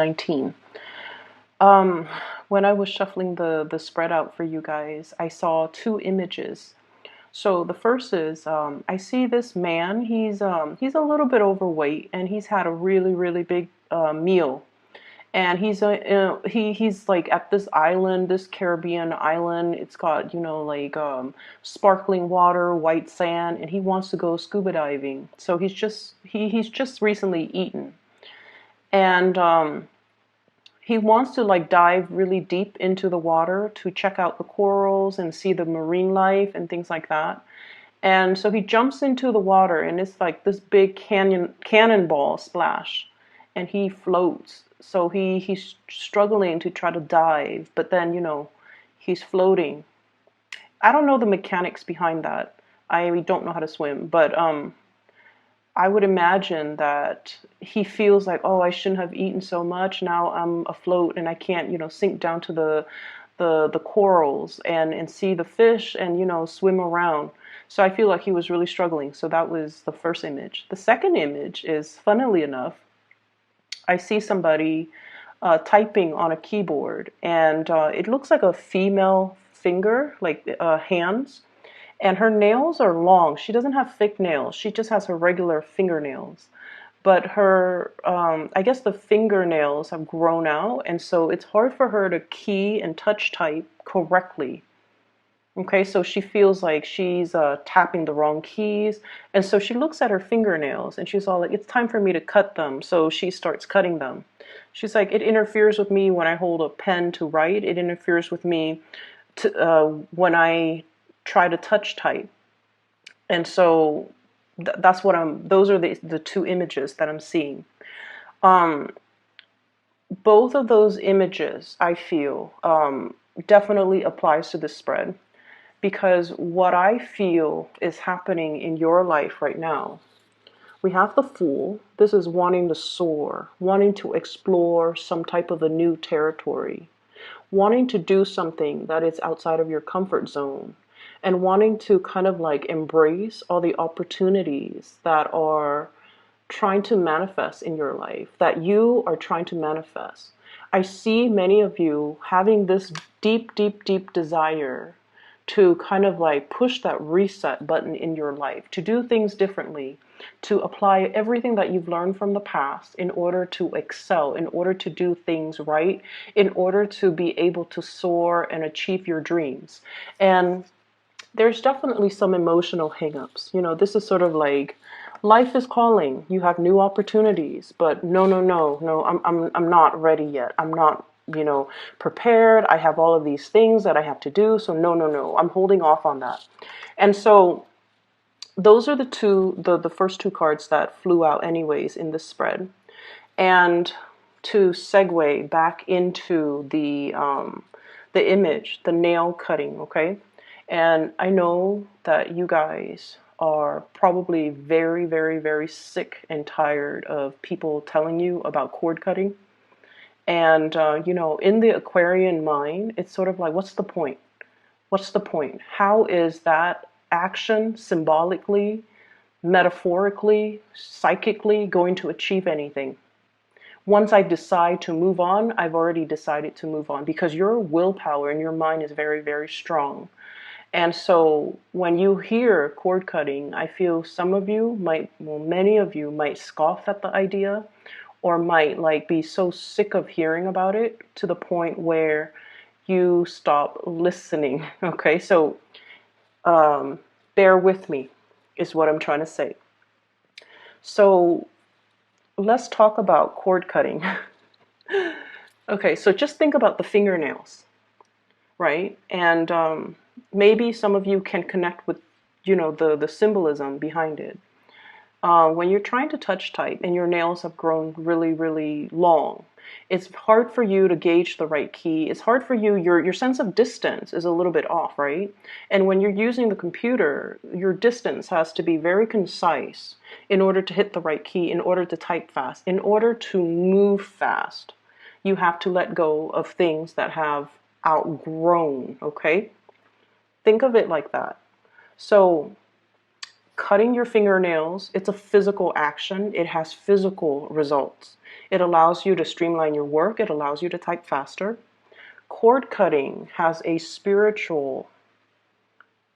19. When I was shuffling the spread out for you guys, I saw two images. So the first is I see this man. He's a little bit overweight, and he's had a really big meal. And he's like at this island, this Caribbean island. It's got like sparkling water, white sand, and he wants to go scuba diving. So he's just recently eaten, and he wants to like dive really deep into the water to check out the corals and see the marine life and things like that. And so he jumps into the water, and it's like this big cannonball splash, and he floats. So he's struggling to try to dive, but then he's floating. I don't know the mechanics behind that. I don't know how to swim, but I would imagine that he feels like, oh, I shouldn't have eaten so much. Now I'm afloat and I can't, sink down to the corals and see the fish and, swim around. So I feel like he was really struggling. So that was the first image. The second image is, funnily enough, I see somebody typing on a keyboard, and it looks like a female finger, like hands, and her nails are long. She doesn't have thick nails. She just has her regular fingernails. But her, I guess the fingernails have grown out, and so it's hard for her to key and touch type correctly. Okay, so she feels like she's tapping the wrong keys. And so she looks at her fingernails and she's all like, it's time for me to cut them. So she starts cutting them. She's like, it interferes with me when I hold a pen to write. It interferes with me when I try to touch type. And so that's what those are the two images that I'm seeing. Both of those images, I feel, definitely applies to this spread. Because what I feel is happening in your life right now, we have the Fool. This is wanting to soar, wanting to explore some type of a new territory, wanting to do something that is outside of your comfort zone, and wanting to kind of like embrace all the opportunities that are trying to manifest in your life, that you are trying to manifest. I see many of you having this deep desire to kind of like push that reset button in your life, to do things differently, to apply everything that you've learned from the past in order to excel, in order to do things right, in order to be able to soar and achieve your dreams. And there's definitely some emotional hangups. This is sort of like life is calling. You have new opportunities, but no, I'm not ready yet. I'm not prepared. I have all of these things that I have to do. So no, I'm holding off on that. And so those are the first two cards that flew out anyways in this spread. And to segue back into the image, the nail cutting, okay? And I know that you guys are probably very sick and tired of people telling you about cord cutting. And, in the Aquarian mind, it's sort of like, what's the point? What's the point? How is that action symbolically, metaphorically, psychically going to achieve anything? Once I decide to move on, I've already decided to move on because your willpower and your mind is very strong. And so when you hear cord cutting, I feel some of you many of you might scoff at the idea, or might like be so sick of hearing about it to the point where you stop listening. Okay, so bear with me is what I'm trying to say. So let's talk about cord cutting. Okay, so just think about the fingernails, right? And maybe some of you can connect with the symbolism behind it. When you're trying to touch type and your nails have grown really long, it's hard for you to gauge the right key. It's hard for you, your sense of distance is a little bit off, right? And when you're using the computer, your distance has to be very concise in order to hit the right key, in order to type fast, in order to move fast. You have to let go of things that have outgrown, okay? Think of it like that. So cutting your fingernails, it's a physical action. It has physical results. It allows you to streamline your work. It allows you to type faster. Cord cutting has a spiritual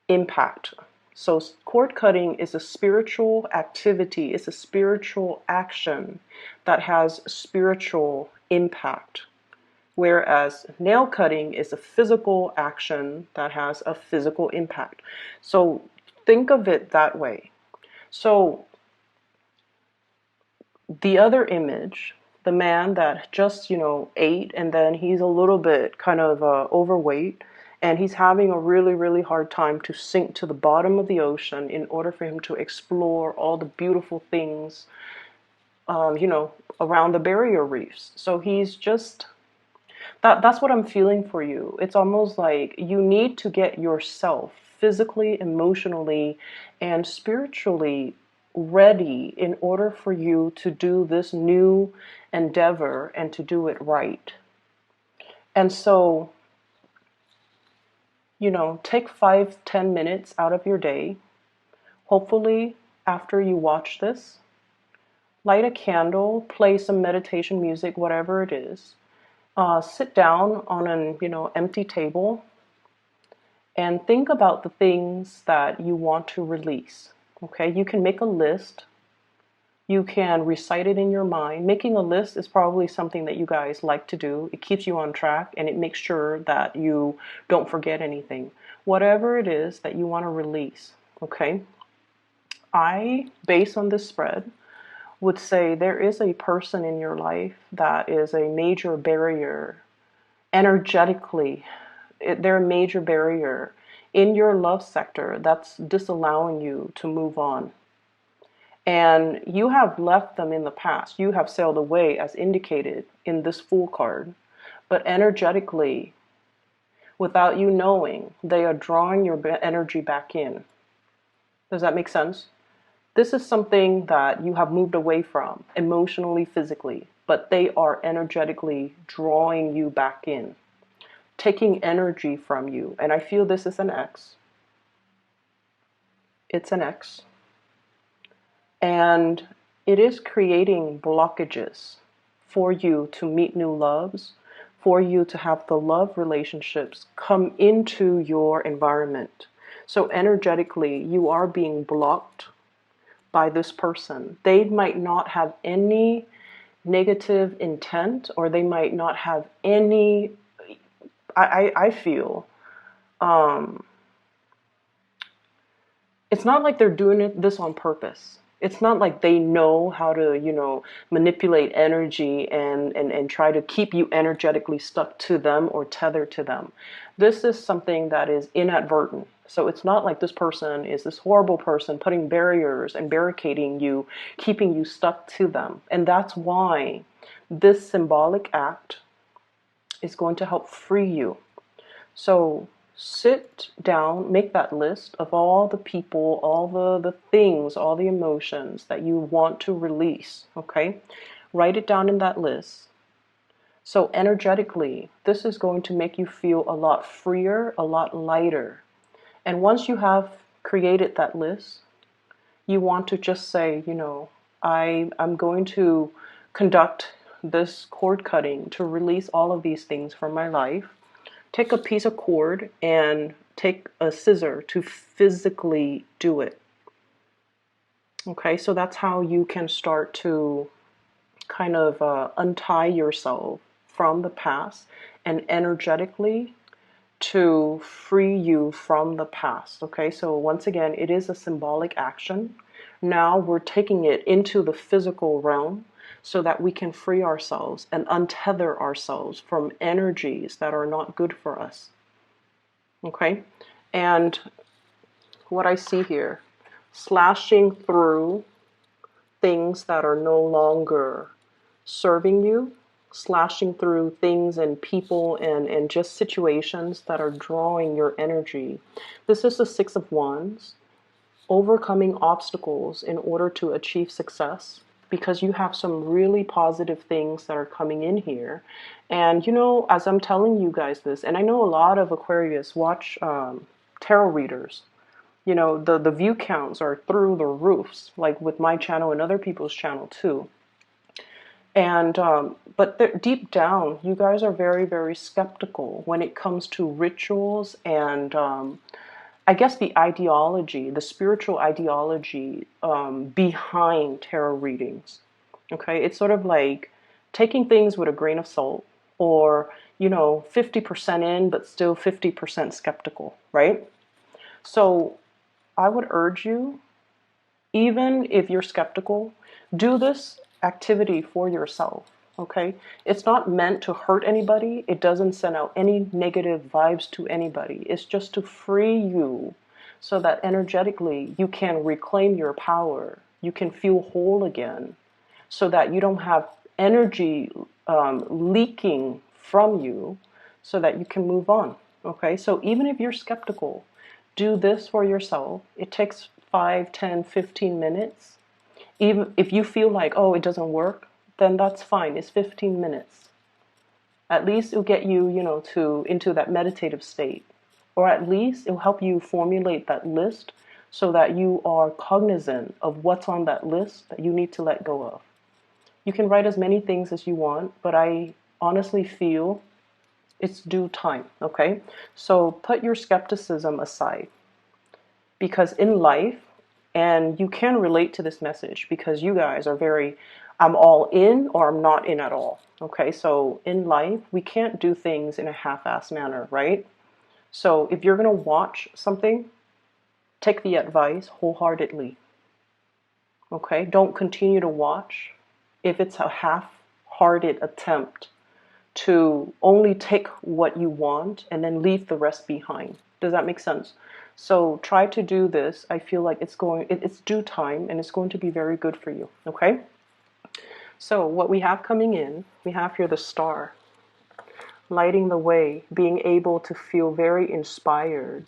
impact. So cord cutting is a spiritual activity, it's a spiritual action that has spiritual impact. Whereas nail cutting is a physical action that has a physical impact. So think of it that way. So the other image, the man that just, ate and then he's a little bit kind of overweight and he's having a really, really hard time to sink to the bottom of the ocean in order for him to explore all the beautiful things, around the barrier reefs. So he's just, that's what I'm feeling for you. It's almost like you need to get yourself physically, emotionally, and spiritually ready in order for you to do this new endeavor and to do it right. And so, take 5-10 minutes out of your day. Hopefully, after you watch this, light a candle, play some meditation music, whatever it is. Sit down on an empty table and think about the things that you want to release. Okay, you can make a list. You can recite it in your mind. Making a list is probably something that you guys like to do. It keeps you on track and it makes sure that you don't forget anything. Whatever it is that you want to release, okay? I, based on this spread, would say there is a person in your life that is a major barrier energetically. They're a major barrier in your love sector that's disallowing you to move on. And you have left them in the past. You have sailed away as indicated in this Fool card. But energetically, without you knowing, they are drawing your energy back in. Does that make sense? This is something that you have moved away from, emotionally, physically, but they are energetically drawing you back in, taking energy from you. And I feel this is an X. It's an X. And it is creating blockages for you to meet new loves, for you to have the love relationships come into your environment. So energetically, you are being blocked by this person. They might not have any negative intent, or they might not have any, I feel, it's not like they're doing this on purpose. It's not like they know how to, manipulate energy and try to keep you energetically stuck to them or tethered to them. This is something that is inadvertent. So it's not like this person is this horrible person putting barriers and barricading you, keeping you stuck to them. And that's why this symbolic act is going to help free you. So sit down, make that list of all the people, all the things, all the emotions that you want to release, okay? Write it down in that list. So energetically, this is going to make you feel a lot freer, a lot lighter. And once you have created that list, you want to just say, I'm going to conduct this cord cutting to release all of these things from my life. Take a piece of cord and take a scissor to physically do it. Okay, so that's how you can start to kind of untie yourself from the past and energetically to free you from the past. Okay, so once again, it is a symbolic action. Now we're taking it into the physical realm so that we can free ourselves and untether ourselves from energies that are not good for us. Okay, and what I see here, slashing through things that are no longer serving you, slashing through things and people and just situations that are drawing your energy. This is the Six of Wands, overcoming obstacles in order to achieve success, because you have some really positive things that are coming in here. And as I'm telling you guys this, and I know a lot of Aquarius watch tarot readers, the view counts are through the roofs, like with my channel and other people's channel too. And but deep down, you guys are very, very skeptical when it comes to rituals and I guess the ideology, the spiritual ideology behind tarot readings. Okay, it's sort of like taking things with a grain of salt, or 50% in, but still 50% skeptical, right? So I would urge you, even if you're skeptical, do this activity for yourself. Okay, it's not meant to hurt anybody. It doesn't send out any negative vibes to anybody. It's just to free you so that energetically you can reclaim your power. You can feel whole again so that you don't have energy leaking from you, so that you can move on. Okay, so even if you're skeptical, do this for yourself. It takes 5, 10, 15 minutes. Even if you feel like, oh, it doesn't work, then that's fine. It's 15 minutes. At least it'll get you, to into that meditative state. Or at least it'll help you formulate that list so that you are cognizant of what's on that list that you need to let go of. You can write as many things as you want, but I honestly feel it's due time, okay? So put your skepticism aside, because in life, and you can relate to this message because you guys are very, I'm all in or I'm not in at all. Okay, so in life, we can't do things in a half-assed manner, right? So if you're going to watch something, take the advice wholeheartedly. Okay, don't continue to watch if it's a half-hearted attempt to only take what you want and then leave the rest behind. Does that make sense? So try to do this. I feel like it's due time and it's going to be very good for you. Okay? So what we have coming in, we have here the star, lighting the way, being able to feel very inspired.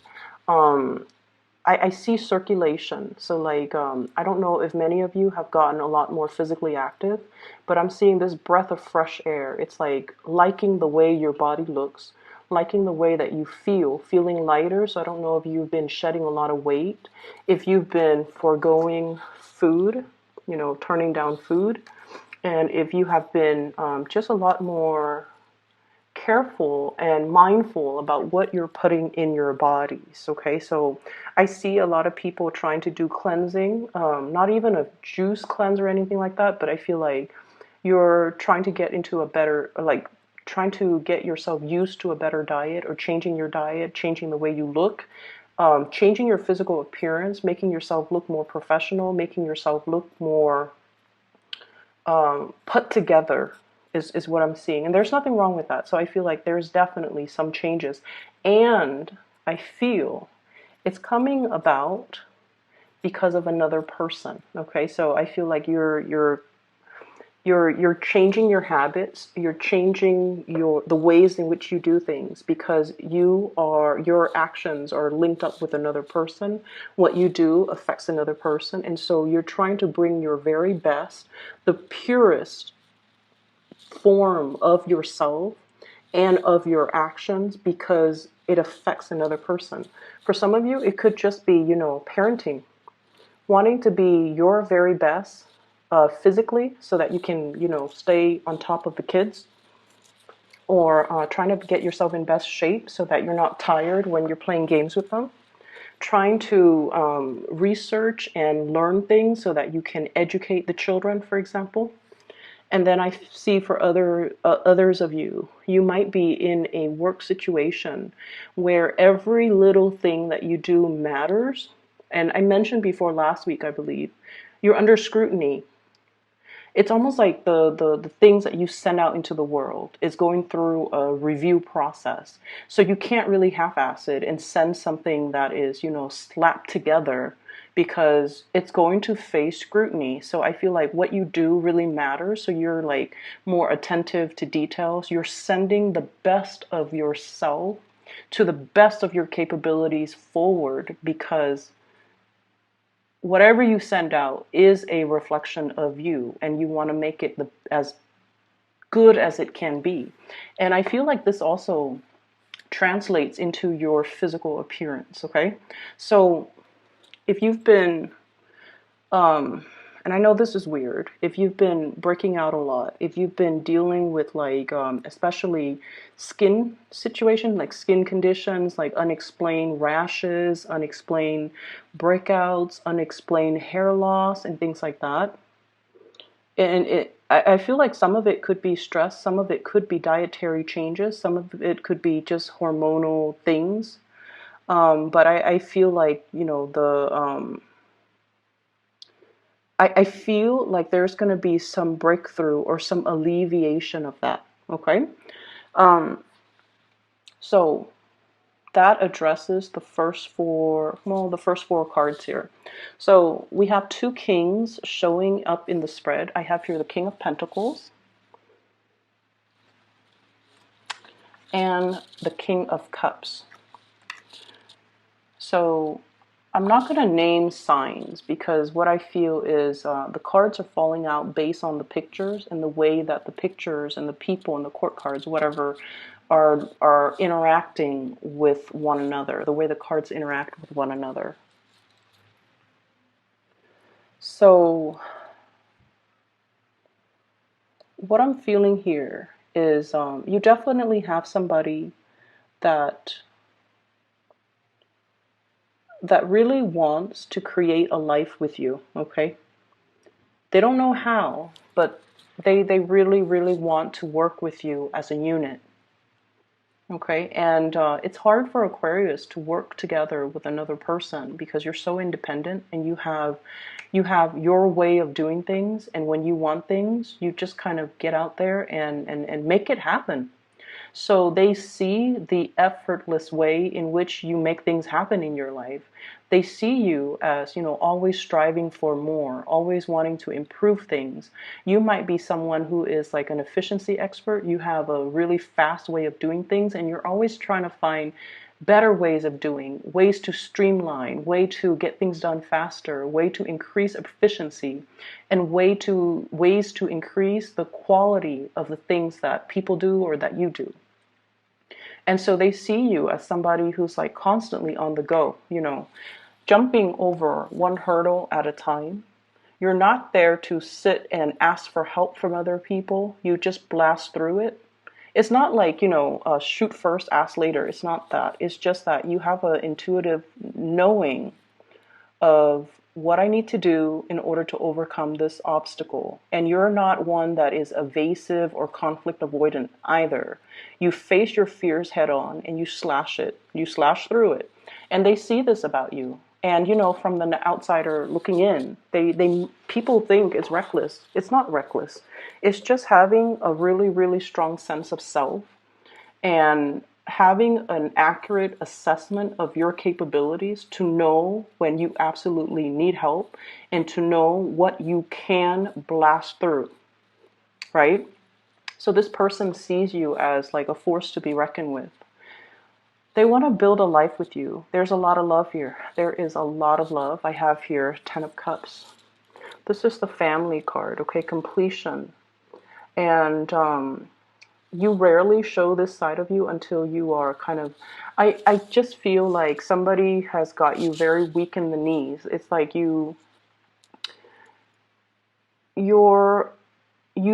I see circulation. So like, I don't know if many of you have gotten a lot more physically active, but I'm seeing this breath of fresh air. It's like liking the way your body looks, liking the way that you feel, feeling lighter. So I don't know if you've been shedding a lot of weight, if you've been foregoing food, turning down food, and if you have been just a lot more careful and mindful about what you're putting in your bodies. Okay, so I see a lot of people trying to do cleansing, not even a juice cleanse or anything like that, but I feel like you're trying to get into a better, like trying to get yourself used to a better diet, or changing your diet, changing the way you look, changing your physical appearance, making yourself look more professional, making yourself look more put together is what I'm seeing. And there's nothing wrong with that. So I feel like there's definitely some changes. And I feel it's coming about because of another person. Okay, so I feel like you're changing your habits, you're changing the ways in which you do things, because your actions are linked up with another person. What you do affects another person, and so you're trying to bring your very best, the purest form of yourself and of your actions, because it affects another person. For some of you, it could just be, parenting, wanting to be your very best physically so that you can, stay on top of the kids, or trying to get yourself in best shape so that you're not tired when you're playing games with them. Trying to research and learn things so that you can educate the children, for example. And then I see for others of you, you might be in a work situation where every little thing that you do matters. And I mentioned before last week, I believe, you're under scrutiny. It's almost like the things that you send out into the world is going through a review process. So you can't really half-ass it and send something that is, slapped together, because it's going to face scrutiny. So I feel like what you do really matters. So you're like more attentive to details. You're sending the best of yourself to the best of your capabilities forward, because whatever you send out is a reflection of you, and you want to make it as good as it can be. And I feel like this also translates into your physical appearance, okay? So if you've been And I know this is weird. If you've been breaking out a lot, if you've been dealing with like, especially skin situation, like skin conditions, like unexplained rashes, unexplained breakouts, unexplained hair loss, and things like that. And I feel like some of it could be stress, some of it could be dietary changes, some of it could be just hormonal things. But I feel like, I feel like there's going to be some breakthrough or some alleviation of that. Okay. Um, so that addresses the first four cards here. So we have two kings showing up in the spread. I have here the King of Pentacles and the King of Cups. So I'm not going to name signs because what I feel is the cards are falling out based on the pictures and the way that the pictures and the people and the court cards, whatever, are interacting with one another, the way the cards interact with one another. So what I'm feeling here is you definitely have somebody that really wants to create a life with you, okay? They don't know how, but they really, really want to work with you as a unit, okay? And it's hard for Aquarius to work together with another person because you're so independent and you have your way of doing things, and when you want things, you just kind of get out there and make it happen. So they see the effortless way in which you make things happen in your life. They see you as, always striving for more, always wanting to improve things. You might be someone who is like an efficiency expert. You have a really fast way of doing things, and you're always trying to find better ways of doing, ways to streamline, way to get things done faster, way to increase efficiency, and ways to increase the quality of the things that people do or that you do. And so they see you as somebody who's like constantly on the go, jumping over one hurdle at a time. You're not there to sit and ask for help from other people. You just blast through it. It's not like, shoot first, ask later. It's not that. It's just that you have an intuitive knowing of what I need to do in order to overcome this obstacle. And you're not one that is evasive or conflict avoidant either. You face your fears head on and you slash it. You slash through it. And they see this about you. And from the outsider looking in, they people think it's reckless. It's not reckless. It's just having a really, really strong sense of self and having an accurate assessment of your capabilities to know when you absolutely need help and to know what you can blast through, right? So this person sees you as like a force to be reckoned with. They want to build a life with you. There's a lot of love here. There is a lot of love. I have here 10 of Cups. This is the family card, okay? Completion. And you rarely show this side of you until you are kind of, I just feel like somebody has got you very weak in the knees. It's like you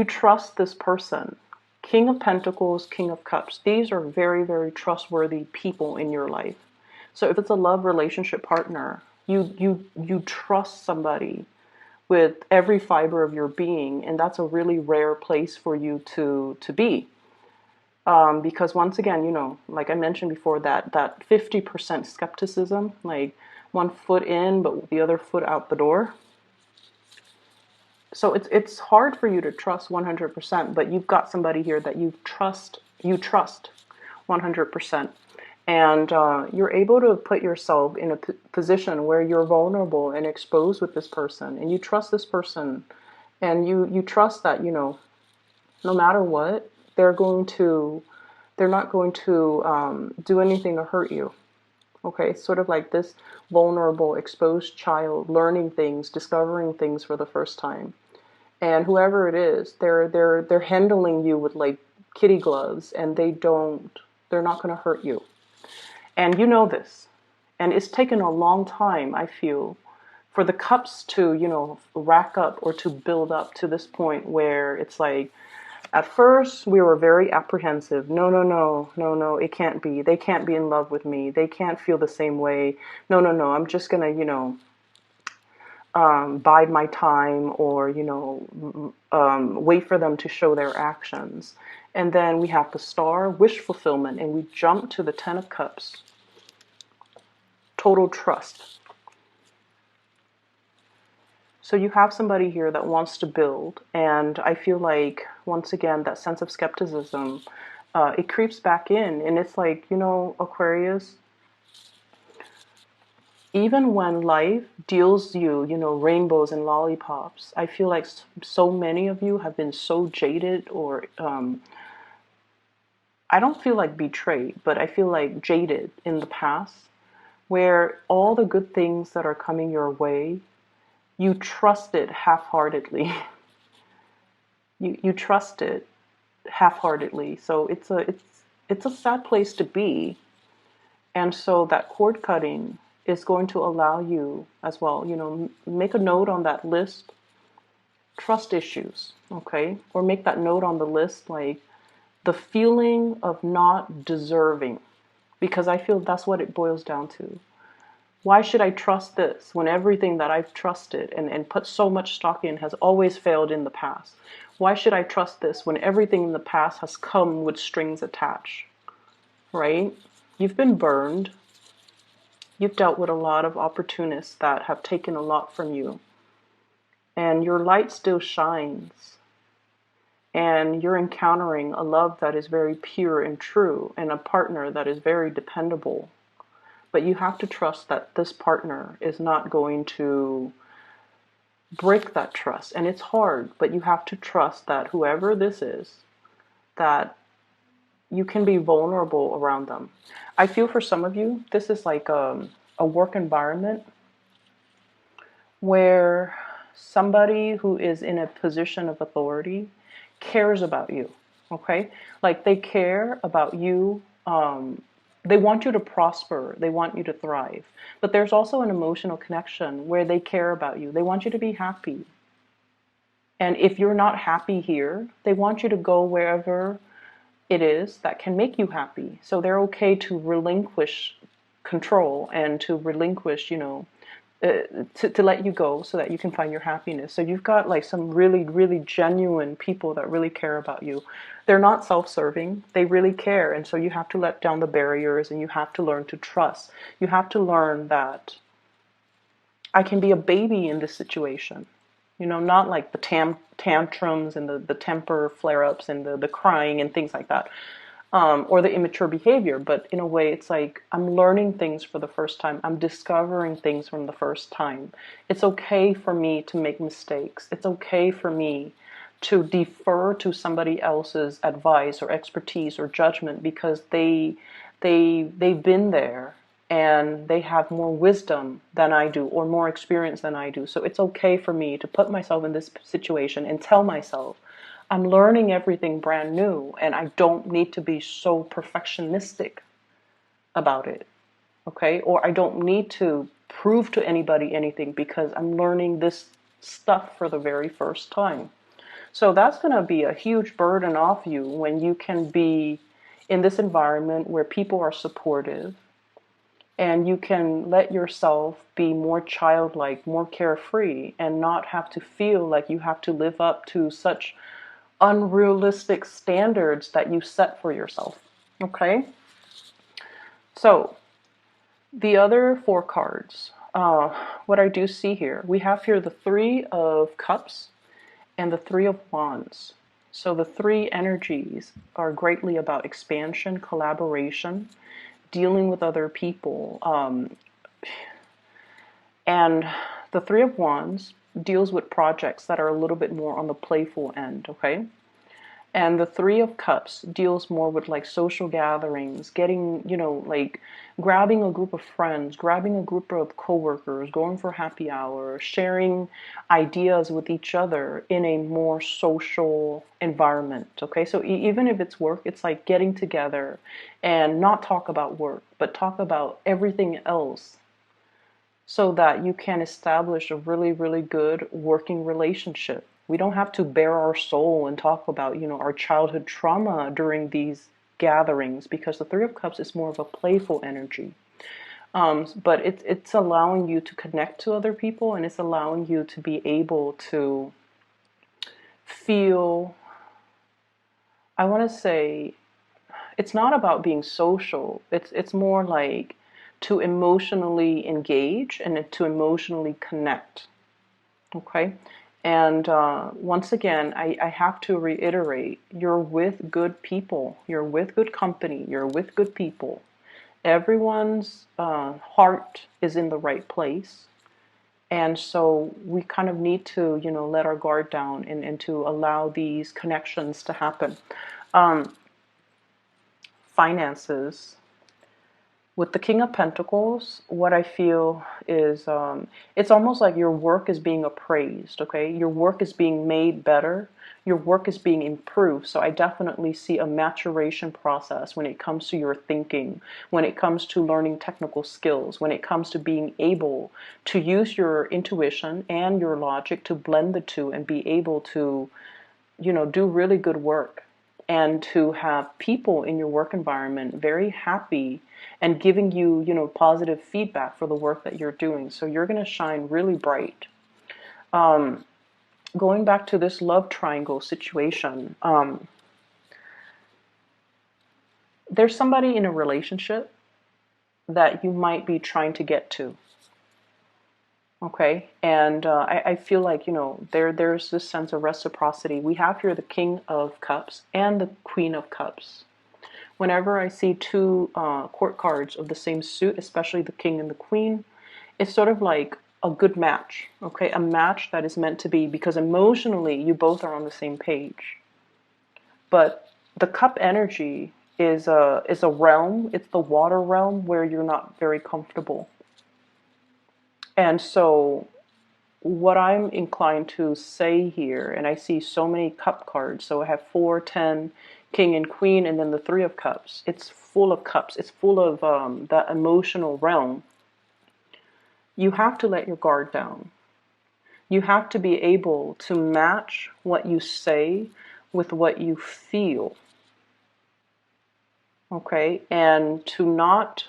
trust this person. King of Pentacles, King of Cups. These are very, very trustworthy people in your life. So if it's a love relationship partner, you trust somebody with every fiber of your being, and that's a really rare place for you to be. Because once again, like I mentioned before, that 50% skepticism, like one foot in but the other foot out the door. So it's hard for you to trust 100%, but you've got somebody here that you trust 100%. And you're able to put yourself in a position where you're vulnerable and exposed with this person, and you trust this person, and you trust that, no matter what, they're not going to do anything to hurt you. Okay, sort of like this vulnerable, exposed child learning things, discovering things for the first time. And whoever it is, they're handling you with like kitty gloves, and they're not going to hurt you. And you know this. And it's taken a long time, I feel, for the cups to, rack up or to build up to this point where it's like, at first we were very apprehensive. No, no, no, no, no, it can't be. They can't be in love with me. They can't feel the same way. No, no, no, I'm just going to, bide my time, or, wait for them to show their actions. And then we have the star, wish fulfillment, and we jump to the 10 of cups, total trust. So you have somebody here that wants to build, and I feel like, once again, that sense of skepticism, it creeps back in, and it's like, Aquarius, even when life deals you, rainbows and lollipops, I feel like so many of you have been so jaded, or I don't feel like betrayed, but I feel like jaded in the past, where all the good things that are coming your way, you trust it half-heartedly. you trust it half-heartedly. So it's a sad place to be. And so that cord cutting is going to allow you as well, make a note on that list, trust issues, okay? Or make that note on the list, like the feeling of not deserving, because I feel that's what it boils down to. Why should I trust this when everything that I've trusted and put so much stock in has always failed in the past? Why should I trust this when everything in the past has come with strings attached, right? You've been burned. You've dealt with a lot of opportunists that have taken a lot from you. And your light still shines. And you're encountering a love that is very pure and true, and a partner that is very dependable. But you have to trust that this partner is not going to break that trust. And it's hard, but you have to trust that whoever this is, that you can be vulnerable around them. I feel for some of you, this is like a work environment where somebody who is in a position of authority cares about you, okay? Like they care about you. They want you to prosper. They want you to thrive. But there's also an emotional connection where they care about you. They want you to be happy. And if you're not happy here, they want you to go wherever it is that can make you happy. So they're okay to relinquish control and to relinquish, to let you go so that you can find your happiness. So you've got like some really, really genuine people that really care about you. They're not self-serving. They really care. And so you have to let down the barriers, and you have to learn to trust. You have to learn that I can be a baby in this situation. Not like the tantrums and the temper flare-ups and the crying and things like that. Or the immature behavior, but in a way it's like I'm learning things for the first time. I'm discovering things from the first time. It's okay for me to make mistakes. It's okay for me to defer to somebody else's advice or expertise or judgment, because they've been there and they have more wisdom than I do, or more experience than I do. So it's okay for me to put myself in this situation and tell myself, I'm learning everything brand new, and I don't need to be so perfectionistic about it, okay? Or I don't need to prove to anybody anything, because I'm learning this stuff for the very first time. So that's going to be a huge burden off you when you can be in this environment where people are supportive, and you can let yourself be more childlike, more carefree, and not have to feel like you have to live up to such unrealistic standards that you set for yourself. Okay? So, the other 4 cards, what I do see here, we have here the 3 of Cups and the 3 of Wands. So the 3 energies are greatly about expansion, collaboration, dealing with other people. And the 3 of Wands deals with projects that are a little bit more on the playful end, okay? And the 3 of Cups deals more with like social gatherings, getting, like grabbing a group of friends, grabbing a group of coworkers, going for happy hour, sharing ideas with each other in a more social environment, okay? So even if it's work, it's like getting together and not talk about work, but talk about everything else so that you can establish a really, really good working relationship. We don't have to bare our soul and talk about, our childhood trauma during these gatherings, because the Three of Cups is more of a playful energy. But it's allowing you to connect to other people, and it's allowing you to be able to feel, I want to say, it's not about being social. It's more like to emotionally engage and to emotionally connect. Okay. And once again, I have to reiterate, you're with good people. You're with good company. You're with good people. Everyone's heart is in the right place. And so we kind of need to, let our guard down and to allow these connections to happen. Finances. With the King of Pentacles, what I feel is it's almost like your work is being appraised, okay? Your work is being made better. Your work is being improved. So I definitely see a maturation process when it comes to your thinking, when it comes to learning technical skills, when it comes to being able to use your intuition and your logic to blend the two and be able to, do really good work, and to have people in your work environment very happy and giving you, positive feedback for the work that you're doing. So you're going to shine really bright. Going back to this love triangle situation, there's somebody in a relationship that you might be trying to get to. Okay, and I feel like, there's this sense of reciprocity. We have here the King of Cups and the Queen of Cups. Whenever I see two court cards of the same suit, especially the King and the Queen, it's sort of like a good match, okay? A match that is meant to be, because emotionally you both are on the same page. But the cup energy is a realm, it's the water realm where you're not very comfortable. And so what I'm inclined to say here, and I see so many cup cards, so I have 4, 10, King and Queen, and then the Three of Cups. It's full of cups. It's full of that emotional realm. You have to let your guard down. You have to be able to match what you say with what you feel. Okay? And to not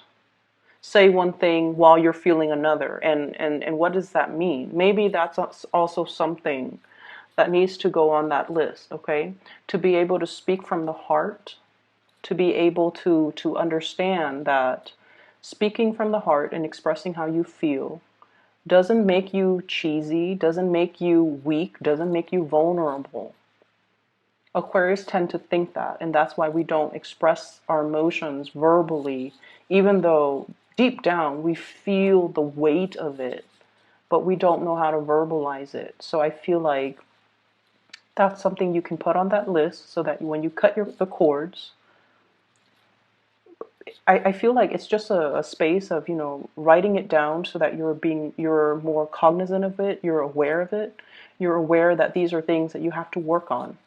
say one thing while you're feeling another. And what does that mean? Maybe that's also something that needs to go on that list, okay? To be able to speak from the heart, to be able to understand that speaking from the heart and expressing how you feel doesn't make you cheesy, doesn't make you weak, doesn't make you vulnerable. Aquarius tend to think that, and that's why we don't express our emotions verbally, even though deep down we feel the weight of it, but we don't know how to verbalize it. So I feel like that's something you can put on that list, so that when you cut the cords, I feel like it's just a space of, writing it down so that you're more cognizant of it, you're aware of it, you're aware that these are things that you have to work on.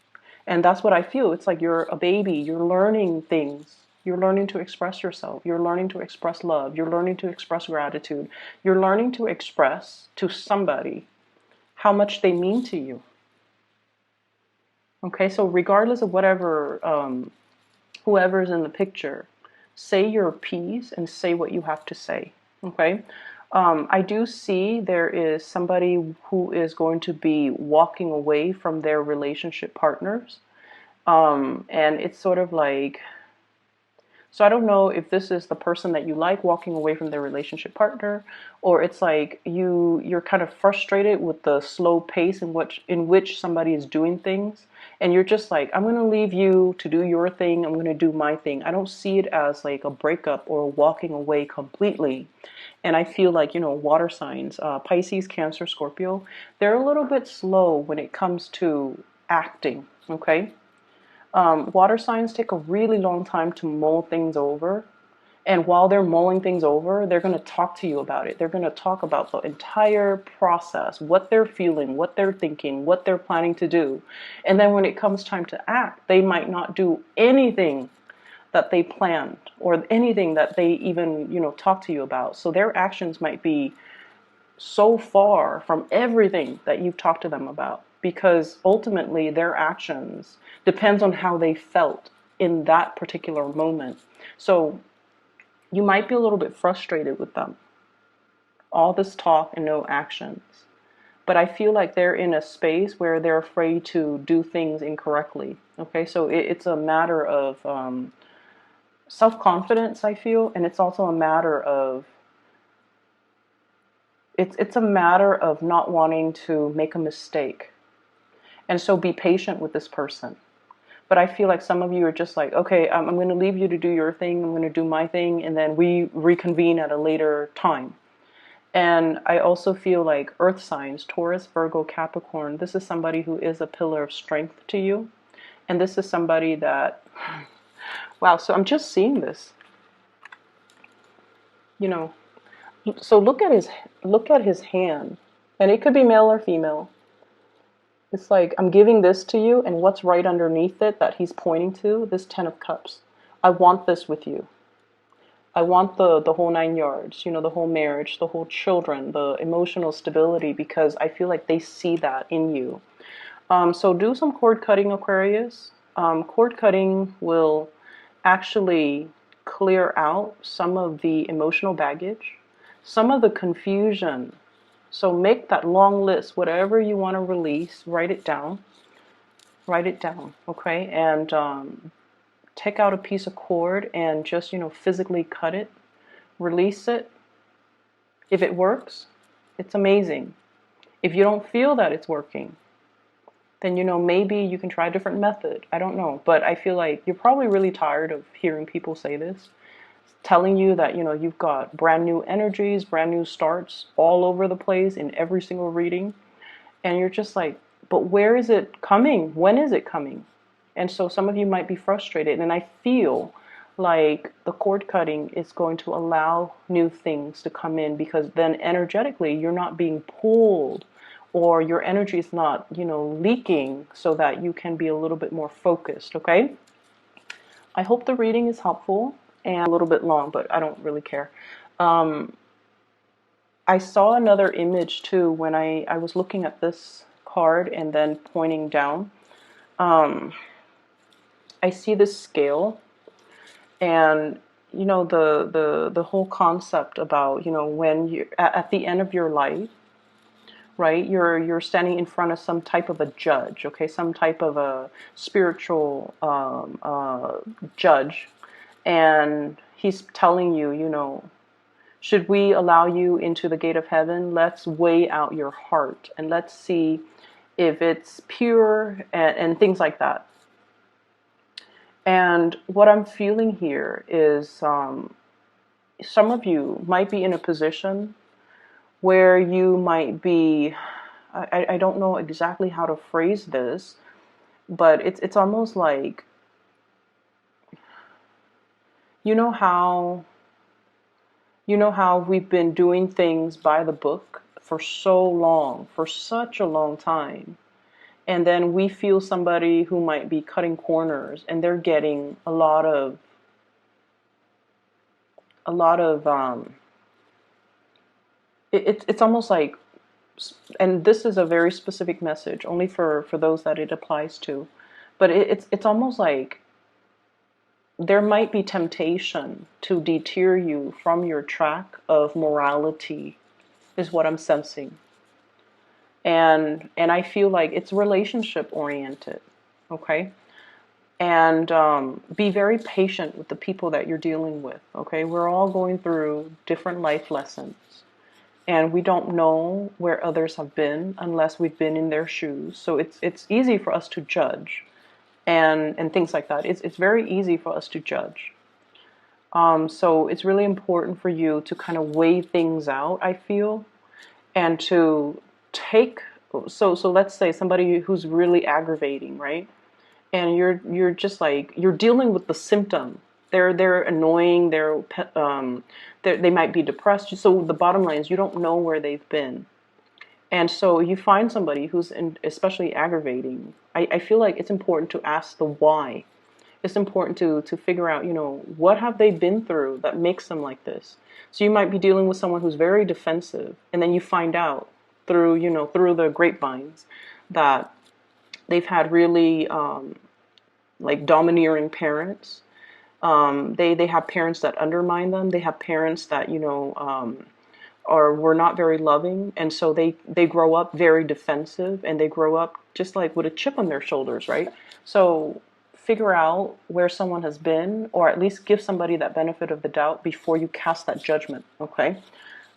And that's what I feel. It's like you're a baby, you're learning things. You're learning to express yourself. You're learning to express love. You're learning to express gratitude. You're learning to express to somebody how much they mean to you. Okay, so regardless of whatever, whoever's in the picture, say your piece and say what you have to say. Okay, I do see there is somebody who is going to be walking away from their relationship partners, and it's sort of like, so I don't know if this is the person that you like walking away from their relationship partner, or it's like you're kind of frustrated with the slow pace in which somebody is doing things, and you're just like, I'm going to leave you to do your thing, I'm going to do my thing. I don't see it as like a breakup or walking away completely. And I feel like, water signs, Pisces, Cancer, Scorpio, they're a little bit slow when it comes to acting, okay? Water signs take a really long time to mull things over. And while they're mulling things over, they're going to talk to you about it. They're going to talk about the entire process, what they're feeling, what they're thinking, what they're planning to do. And then when it comes time to act, they might not do anything that they planned or anything that they even, talk to you about. So their actions might be so far from everything that you've talked to them about, because ultimately their actions depends on how they felt in that particular moment. So you might be a little bit frustrated with them. All this talk and no actions. But I feel like they're in a space where they're afraid to do things incorrectly. Okay, so it's a matter of self-confidence, I feel, and it's also a matter of it's a matter of not wanting to make a mistake. And so be patient with this person. But I feel like some of you are just like, okay, I'm going to leave you to do your thing, I'm going to do my thing, and then we reconvene at a later time. And I also feel like earth signs, Taurus, Virgo, Capricorn, this is somebody who is a pillar of strength to you. And this is somebody that, wow, so I'm just seeing this, you know. So look at his hand. And it could be male or female. It's like, I'm giving this to you, and what's right underneath it that he's pointing to, this 10 of Cups. I want this with you. I want the whole 9 yards, the whole marriage, the whole children, the emotional stability, because I feel like they see that in you. So do some cord cutting, Aquarius. Cord cutting will actually clear out some of the emotional baggage, some of the confusion. So make that long list, whatever you want to release, write it down, okay? And take out a piece of cord and just, physically cut it, release it. If it works, it's amazing. If you don't feel that it's working, then, maybe you can try a different method. I don't know. But I feel like you're probably really tired of hearing people say this, telling you that, you've got brand new energies, brand new starts all over the place in every single reading. And you're just like, but where is it coming? When is it coming? And so some of you might be frustrated. And I feel like the cord cutting is going to allow new things to come in, because then energetically you're not being pulled, or your energy is not, leaking, so that you can be a little bit more focused, okay? I hope the reading is helpful, and a little bit long, but I don't really care. I saw another image too when I was looking at this card and then pointing down. I see this scale, and the whole concept about, when you're at the end of your life, right? You're standing in front of some type of a judge, okay? Some type of a spiritual judge, and he's telling you, should we allow you into the gate of heaven? Let's weigh out your heart, and let's see if it's pure, and things like that. And what I'm feeling here is some of you might be in a position where you might be, I don't know exactly how to phrase this, but it's almost like, you know how we've been doing things by the book for so long, for such a long time, and then we feel somebody who might be cutting corners, and they're getting a lot of it's almost like, and this is a very specific message only for those that it applies to, but it's almost like there might be temptation to deter you from your track of morality, is what I'm sensing. And I feel like it's relationship oriented, okay? And be very patient with the people that you're dealing with, okay? We're all going through different life lessons, and we don't know where others have been unless we've been in their shoes. So it's easy for us to judge, and things like that. It's very easy for us to judge. So it's really important for you to kind of weigh things out, I feel, and to take, so let's say somebody who's really aggravating, right? And you're just like, you're dealing with the symptom. They're annoying, they might be depressed. So the bottom line is, you don't know where they've been. And so you find somebody who's especially aggravating. I feel like it's important to ask the why. it's important to figure out, what have they been through that makes them like this. So you might be dealing with someone who's very defensive, and then you find out through, through the grapevines that they've had really like domineering parents. They have parents that undermine them. They have parents that or were not very loving, and so they grow up very defensive, and they grow up just like with a chip on their shoulders, right? So figure out where someone has been, or at least give somebody that benefit of the doubt before you cast that judgment. Okay,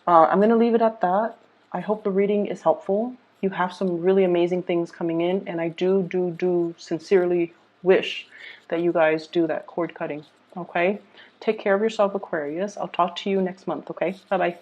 I'm going to leave it at that. I hope the reading is helpful. You have some really amazing things coming in, and I do sincerely wish that you guys do that cord cutting. Okay, take care of yourself, Aquarius. I'll talk to you next month. Okay, bye bye.